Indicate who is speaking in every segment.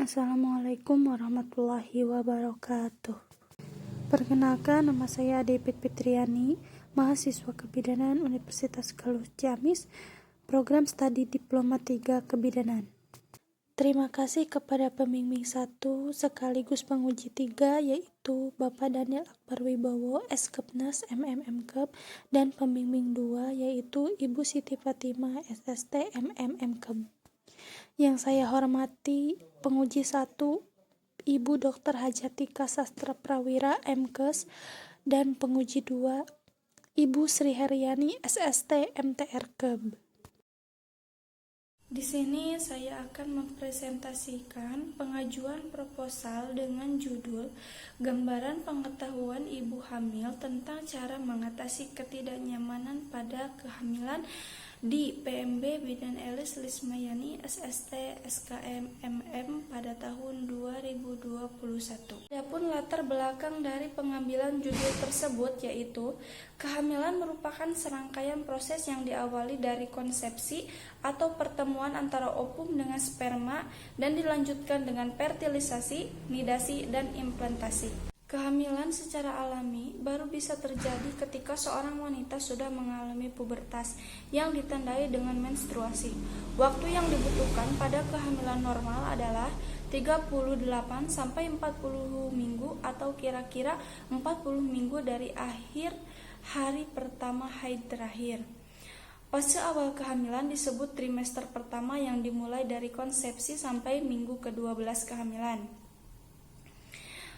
Speaker 1: Assalamualaikum warahmatullahi wabarakatuh. Perkenalkan, nama saya Depit Fitriani, mahasiswa Kebidanan Universitas Galuh Ciamis, program studi Diploma 3 Kebidanan. Terima kasih kepada pembimbing 1 sekaligus penguji 3 yaitu Bapak Daniel Akbar Wibowo, Eskepnas MMMKEB, dan pembimbing 2 yaitu Ibu Siti Fatimah, SST MMMKEB. Yang saya hormati penguji 1 Ibu Dr. Hajatika Sastra Prawira MKes dan penguji 2 Ibu Sri Heryani SST MTR KEB. Di sini saya akan mempresentasikan pengajuan proposal dengan judul Gambaran Pengetahuan Ibu Hamil tentang cara mengatasi ketidaknyamanan pada kehamilan di PMB Bidan Elis Lismayani SST SKM MM pada tahun 2021. Adapun latar belakang dari pengambilan judul tersebut yaitu kehamilan merupakan serangkaian proses yang diawali dari konsepsi atau pertemuan antara ovum dengan sperma dan dilanjutkan dengan fertilisasi, nidasi, dan implantasi. Kehamilan secara alami baru bisa terjadi ketika seorang wanita sudah mengalami pubertas yang ditandai dengan menstruasi. Waktu yang dibutuhkan pada kehamilan normal adalah 38 sampai 40 minggu atau kira-kira 40 minggu dari akhir hari pertama haid terakhir. Fase awal kehamilan disebut trimester pertama yang dimulai dari konsepsi sampai minggu ke-12 kehamilan.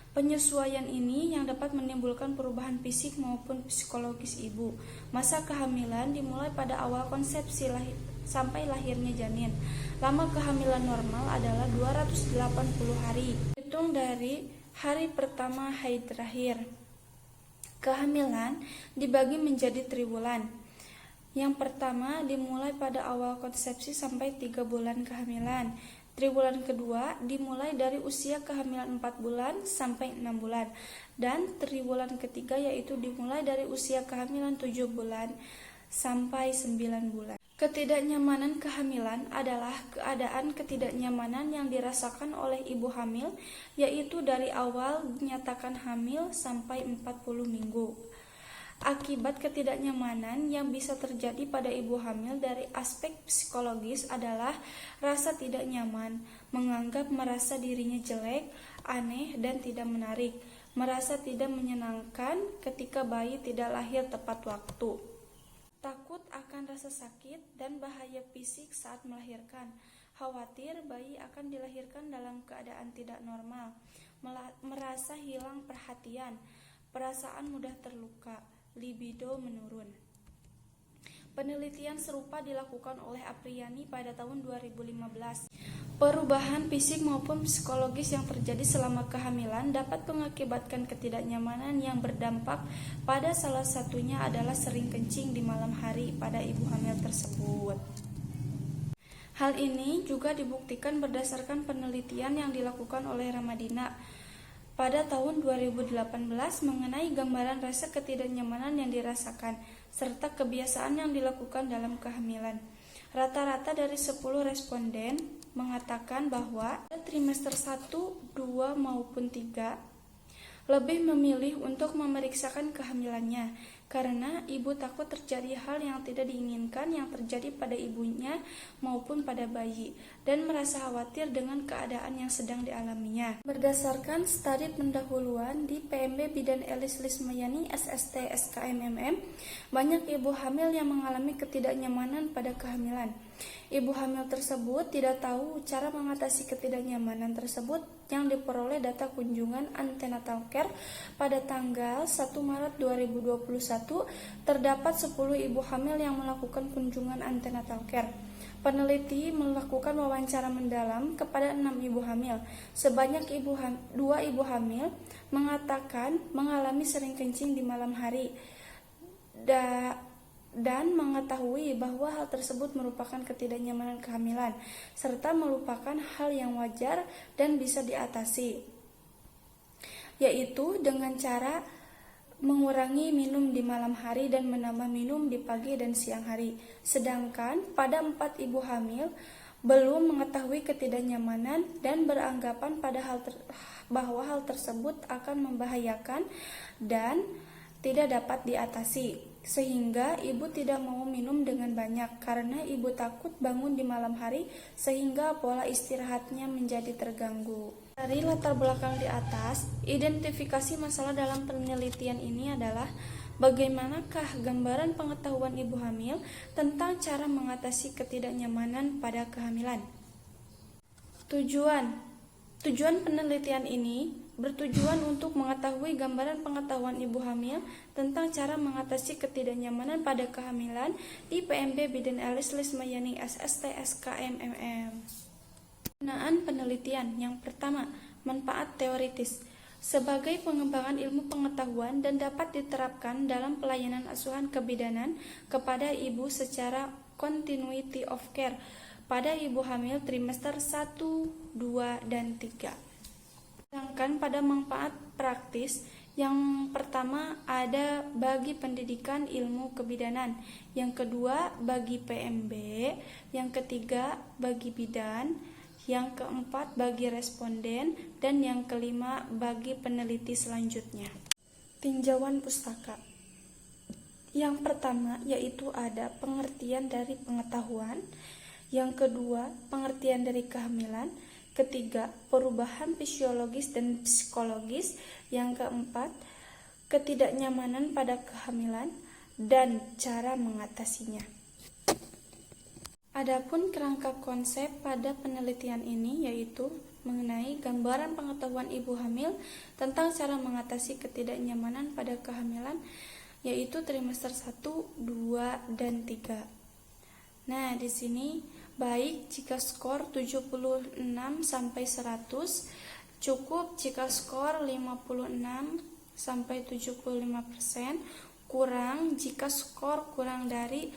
Speaker 1: Penyesuaian ini yang dapat menimbulkan perubahan fisik maupun psikologis ibu. Masa kehamilan dimulai pada awal konsepsi sampai lahirnya janin. Lama kehamilan normal adalah 280 hari, hitung dari hari pertama haid terakhir. Kehamilan dibagi menjadi triwulan. Yang pertama dimulai pada awal konsepsi sampai 3 bulan kehamilan. Triwulan kedua dimulai dari usia kehamilan 4 bulan sampai 6 bulan. Dan triwulan ketiga yaitu dimulai dari usia kehamilan 7 bulan sampai 9 bulan. Ketidaknyamanan kehamilan adalah keadaan ketidaknyamanan yang dirasakan oleh ibu hamil, yaitu dari awal dinyatakan hamil sampai 40 minggu. Akibat ketidaknyamanan yang bisa terjadi pada ibu hamil dari aspek psikologis adalah rasa tidak nyaman, menganggap merasa dirinya jelek, aneh, dan tidak menarik, merasa tidak menyenangkan ketika bayi tidak lahir tepat waktu, takut akan rasa sakit dan bahaya fisik saat melahirkan, khawatir bayi akan dilahirkan dalam keadaan tidak normal, merasa hilang perhatian, perasaan mudah terluka, libido menurun. Penelitian serupa dilakukan oleh Apriani pada tahun 2015. Perubahan fisik maupun psikologis yang terjadi selama kehamilan dapat mengakibatkan ketidaknyamanan yang berdampak pada salah satunya adalah sering kencing di malam hari pada ibu hamil tersebut. Hal ini juga dibuktikan berdasarkan penelitian yang dilakukan oleh Ramadina pada tahun 2018 mengenai gambaran rasa ketidaknyamanan yang dirasakan, serta kebiasaan yang dilakukan dalam kehamilan. Rata-rata dari 10 responden mengatakan bahwa pada trimester 1, 2, maupun 3 lebih memilih untuk memeriksakan kehamilannya karena ibu takut terjadi hal yang tidak diinginkan yang terjadi pada ibunya maupun pada bayi dan merasa khawatir dengan keadaan yang sedang dialaminya. Berdasarkan studi pendahuluan di PMB Bidan Elis Lismayani SST SKMMM, banyak ibu hamil yang mengalami ketidaknyamanan pada kehamilan. Ibu hamil tersebut tidak tahu cara mengatasi ketidaknyamanan tersebut yang diperoleh data kunjungan antenatal care pada tanggal 1 Maret 2021 terdapat 10 ibu hamil yang melakukan kunjungan antenatal care. Peneliti melakukan wawancara mendalam kepada 6 ibu hamil. Sebanyak 2 ibu hamil mengatakan mengalami sering kencing di malam hari dan mengetahui bahwa hal tersebut merupakan ketidaknyamanan kehamilan, serta merupakan hal yang wajar dan bisa diatasi, yaitu dengan cara mengurangi minum di malam hari dan menambah minum di pagi dan siang hari. Sedangkan pada 4 ibu hamil belum mengetahui ketidaknyamanan dan beranggapan bahwa hal tersebut akan membahayakan dan tidak dapat diatasi, sehingga ibu tidak mau minum dengan banyak karena ibu takut bangun di malam hari sehingga pola istirahatnya menjadi terganggu. Dari latar belakang di atas, identifikasi masalah dalam penelitian ini adalah bagaimanakah gambaran pengetahuan ibu hamil tentang cara mengatasi ketidaknyamanan pada kehamilan. Tujuan penelitian ini bertujuan untuk mengetahui gambaran pengetahuan ibu hamil tentang cara mengatasi ketidaknyamanan pada kehamilan di PMB Bidan Elis Lismayani SST SKMMM. Penggunaan penelitian yang pertama, manfaat teoritis sebagai pengembangan ilmu pengetahuan dan dapat diterapkan dalam pelayanan asuhan kebidanan kepada ibu secara continuity of care pada ibu hamil trimester 1, 2, dan 3. Sedangkan pada manfaat praktis, yang pertama ada bagi pendidikan ilmu kebidanan, yang kedua bagi PMB, yang ketiga bagi bidan, yang keempat bagi responden, dan yang kelima bagi peneliti selanjutnya. Tinjauan pustaka. Yang pertama yaitu ada pengertian dari pengetahuan, yang kedua pengertian dari kehamilan, ketiga perubahan fisiologis dan psikologis, yang keempat ketidaknyamanan pada kehamilan, dan cara mengatasinya. Adapun kerangka konsep pada penelitian ini yaitu mengenai gambaran pengetahuan ibu hamil tentang cara mengatasi ketidaknyamanan pada kehamilan, yaitu trimester 1, 2, dan 3. Nah, di sini baik jika skor 76 sampai 100, cukup jika skor 56 sampai 75%, kurang jika skor kurang dari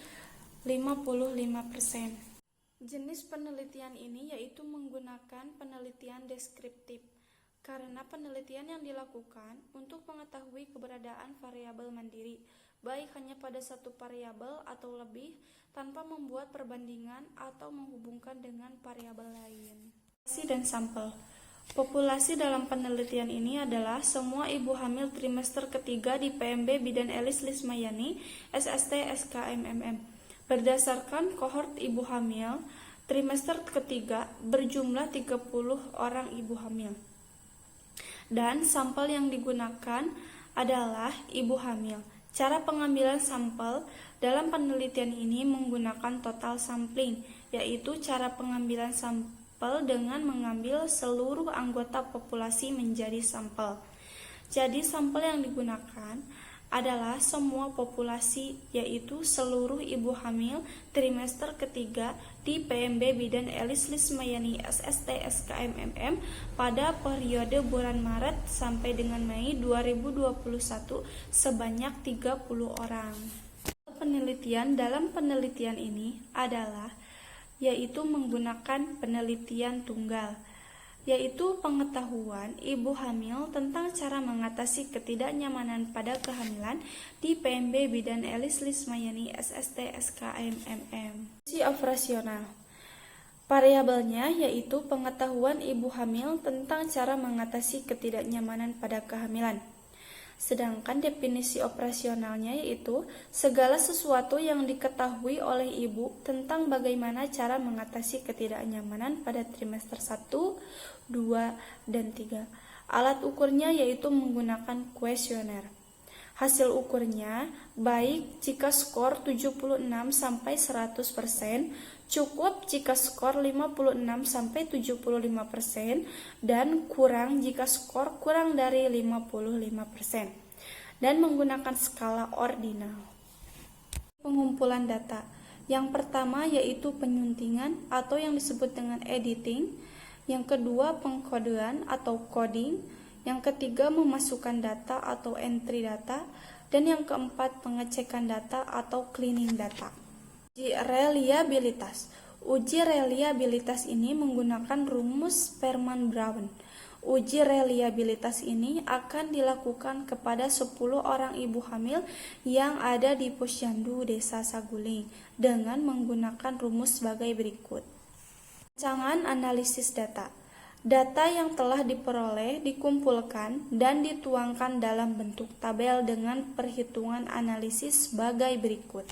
Speaker 1: 55%. Jenis penelitian ini yaitu menggunakan penelitian deskriptif, karena penelitian yang dilakukan untuk mengetahui keberadaan variabel mandiri, baik hanya pada satu variabel atau lebih, tanpa membuat perbandingan atau menghubungkan dengan variabel lain. Populasi dan sampel. Populasi dalam penelitian ini adalah semua ibu hamil trimester ketiga di PMB Bidan Elis Lismayani SST SKMMM. Berdasarkan kohort ibu hamil, trimester ketiga berjumlah 30 orang ibu hamil. Dan sampel yang digunakan adalah ibu hamil. Cara pengambilan sampel dalam penelitian ini menggunakan total sampling, yaitu cara pengambilan sampel dengan mengambil seluruh anggota populasi menjadi sampel. Jadi sampel yang digunakan adalah semua populasi, yaitu seluruh ibu hamil trimester ketiga di PMB Bidan Elis Lismayani SST SKMMM pada periode bulan Maret sampai dengan Mei 2021 sebanyak 30 orang. Penelitian dalam penelitian ini adalah yaitu menggunakan penelitian tunggal, yaitu pengetahuan ibu hamil tentang cara mengatasi ketidaknyamanan pada kehamilan di PMB Bidan Elis Lismayani SST SKMMM. Fungsi operasional. Variabelnya yaitu pengetahuan ibu hamil tentang cara mengatasi ketidaknyamanan pada kehamilan. Sedangkan definisi operasionalnya yaitu segala sesuatu yang diketahui oleh ibu tentang bagaimana cara mengatasi ketidaknyamanan pada trimester 1, 2, dan 3. Alat ukurnya yaitu menggunakan kuesioner. Hasil ukurnya baik jika skor 76 sampai 100%, cukup jika skor 56 sampai 75%, dan kurang jika skor kurang dari 55%, dan menggunakan skala ordinal. Pengumpulan data. Yang pertama yaitu penyuntingan atau yang disebut dengan editing, yang kedua pengkodean atau coding, yang ketiga memasukkan data atau entry data, dan yang keempat pengecekan data atau cleaning data. Uji reliabilitas. Uji reliabilitas ini menggunakan rumus Sperman-Brown. Uji reliabilitas ini akan dilakukan kepada 10 orang ibu hamil yang ada di Posyandu Desa Saguling dengan menggunakan rumus sebagai berikut. Rancangan analisis data. Data yang telah diperoleh dikumpulkan dan dituangkan dalam bentuk tabel dengan perhitungan analisis sebagai berikut.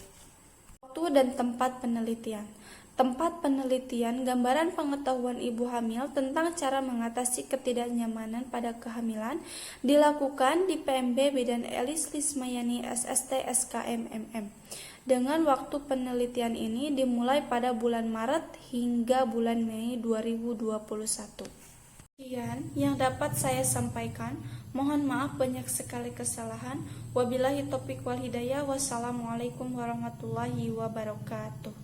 Speaker 1: Waktu dan tempat penelitian. Tempat penelitian gambaran pengetahuan ibu hamil tentang cara mengatasi ketidaknyamanan pada kehamilan dilakukan di PMB Bidan Elis Lismayani SST SKM MM. Dengan waktu penelitian ini dimulai pada bulan Maret hingga bulan Mei 2021. Sekian yang dapat saya sampaikan. Mohon maaf banyak sekali kesalahan. Wabillahi taufiq wal hidayah. Wassalamualaikum warahmatullahi wabarakatuh.